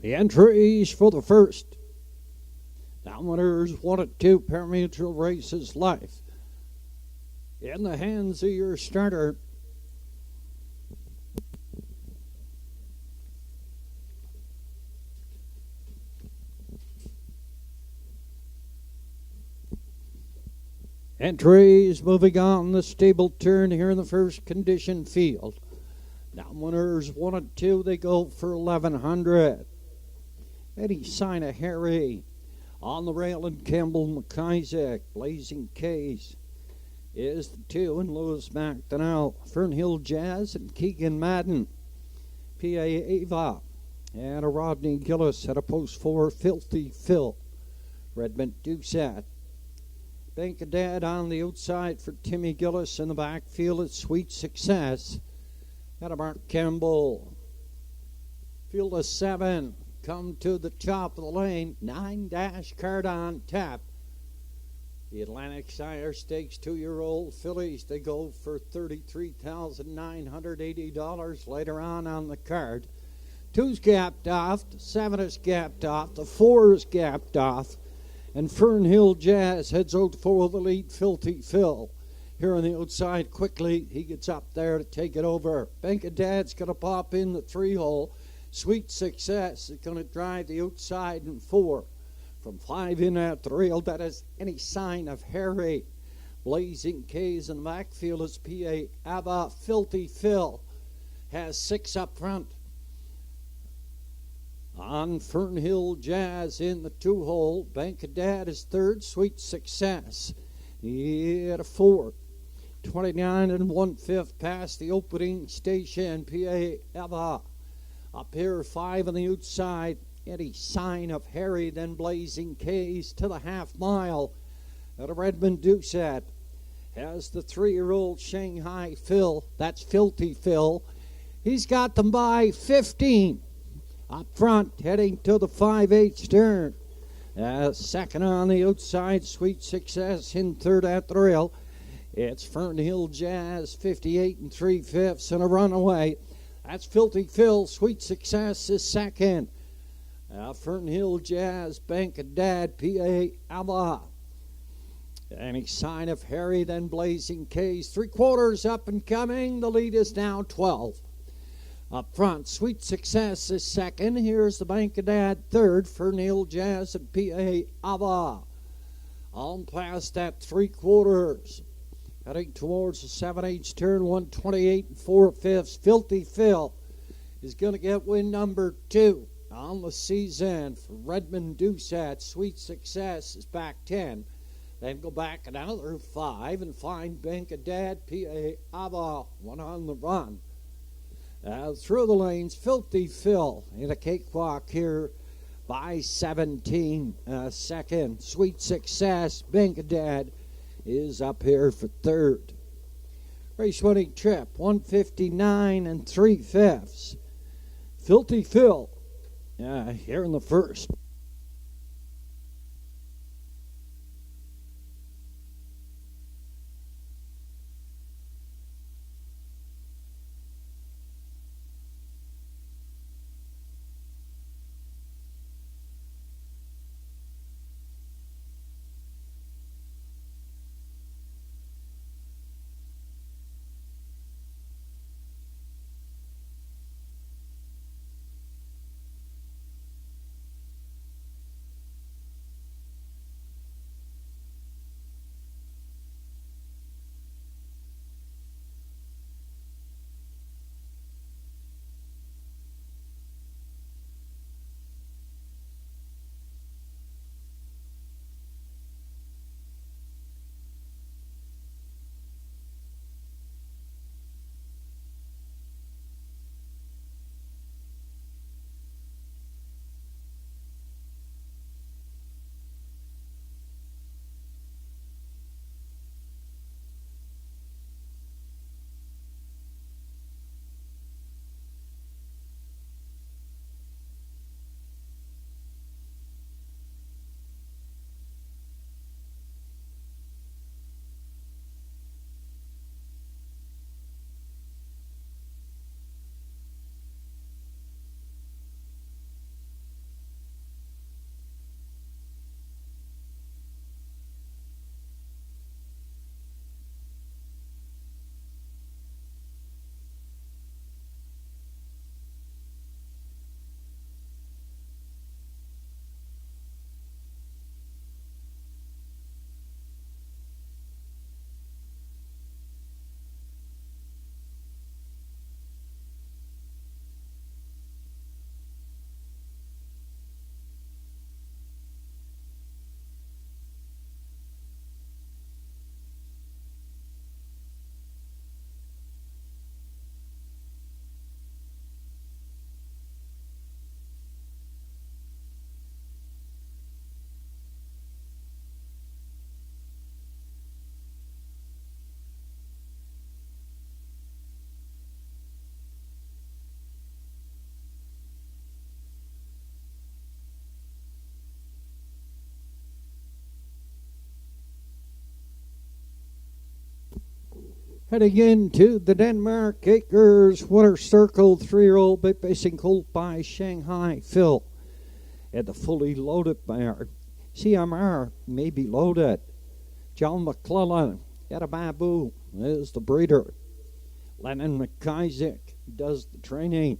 The entries for the first. Downwinners 1 and 2 parimutuel races life. In the hands of your starter. Entries moving on the stable turn here in the first condition field. Downwinners 1 and 2, they go for 1100. Any sign of Harry on the rail and Campbell McIsaac. Blazing Case is the 2 and Lewis McDonnell. Fernhill Jazz and Keegan Madden. P.A. Ava and a Rodney Gillis at a post 4. Filthy Phil. Redmond Doucette. Bank of Dad on the outside for Timmy Gillis. In the backfield, it's Sweet Success. Got a Mark Campbell. Field of 7. Come to the top of the lane. 9 card on tap. The Atlantic Sire Stakes 2-year-old fillies. They go for $33,980 later on the card. 2's gapped off. The 7 is gapped off. The 4 is gapped off. And Fernhill Jazz heads out for the lead. Filthy Phil here on the outside quickly. He gets up there to take it over. Bank of Dad's going to pop in the 3-hole. Sweet Success is going to drive the outside in 4. From 5 in at the rail, that is Any Sign of Harry. Blazing K's in the backfield is P.A. Abba. Filthy Phil has 6 up front. On Fernhill Jazz in the 2-hole. Bank of Dad is 3rd. Sweet Success. He had a 4. 29 1/5 past the opening station. P.A. Abba. Up here, 5 on the outside. Any Sign of Harry, then Blazing K's to the half mile. At a Redmond Doucette has the 3-year-old Shanghai Phil. That's Filthy Phil. He's got them by 15. Up front, heading to the 5/8 turn. Second on the outside, Sweet Success in 3rd at the rail. It's Fernhill Jazz, 58 3/5 and a runaway. That's Filthy Phil. Sweet Success is 2nd. Fernhill Jazz, Bank of Dad, P.A. Abba. Any Sign of Harry, then Blazing K's. 3/4 up and coming. The lead is now 12. Up front, Sweet Success is 2nd. Here's the Bank of Dad, 3rd. Fernhill Jazz and P.A. Abba. On past that 3/4. Heading towards the 7/8 turn, 128 4/5. Filthy Phil is going to get win number 2 on the season for Redmond Doucette. Sweet Success is back 10. Then go back another 5 and find Bank of Dad, P.A. Abba, 1 on the run. Through the lanes, Filthy Phil in a cakewalk here by 17 second. Sweet Success, Bank of Dad is up here for 3rd. Race winning trip, 159 3/5. Filthy Phil here in the first. Heading into the Denmark Acres Winter Circle 3-year-old big racing colt by Shanghai Phil at the fully loaded mare. CMR may be loaded. John McClellan at a Babu is the breeder. Lennon McIsaac does the training.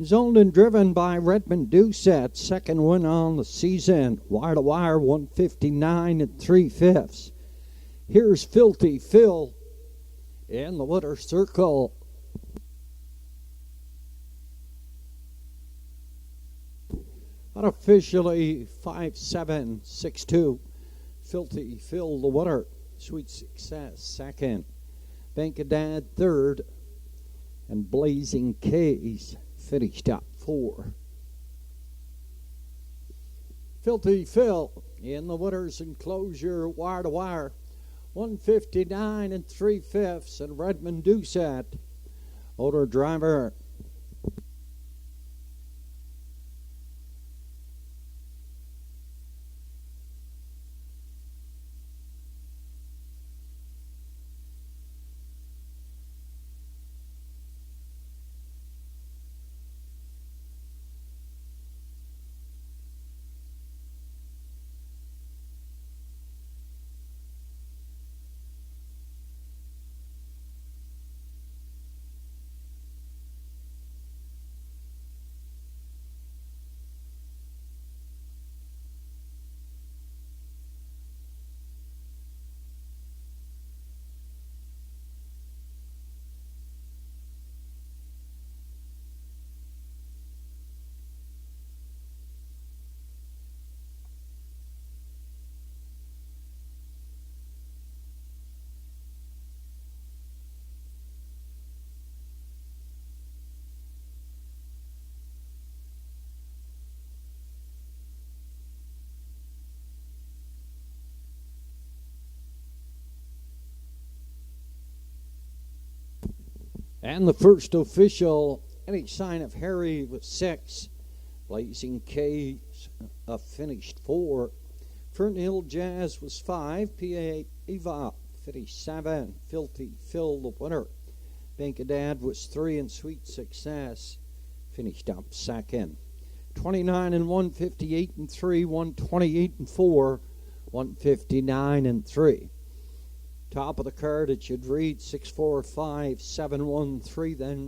Zoned and driven by Redmond Doucette, second win on the season. Wire to wire, 159 3/5. Here's Filthy Phil in the Winter Circle. Unofficially 5-7-6-2. Filthy Phil the winner. Sweet Success second. Bankadad third. And Blazing K's finished up 4. Filthy Phil in the winner's enclosure, wire to wire, 159 3/5, and Redmond Doucette, owner driver. And the first official, any sign of Harry was 6. Blazing K finished 4. Fern Hill Jazz was 5. PA Eva finished 7. Filthy Phil the winner. Bankadad was 3, and Sweet Success finished up second. 29 and 158 and 3, 128 and 4, 159 and 3. Top of the card, it should read 645-713, then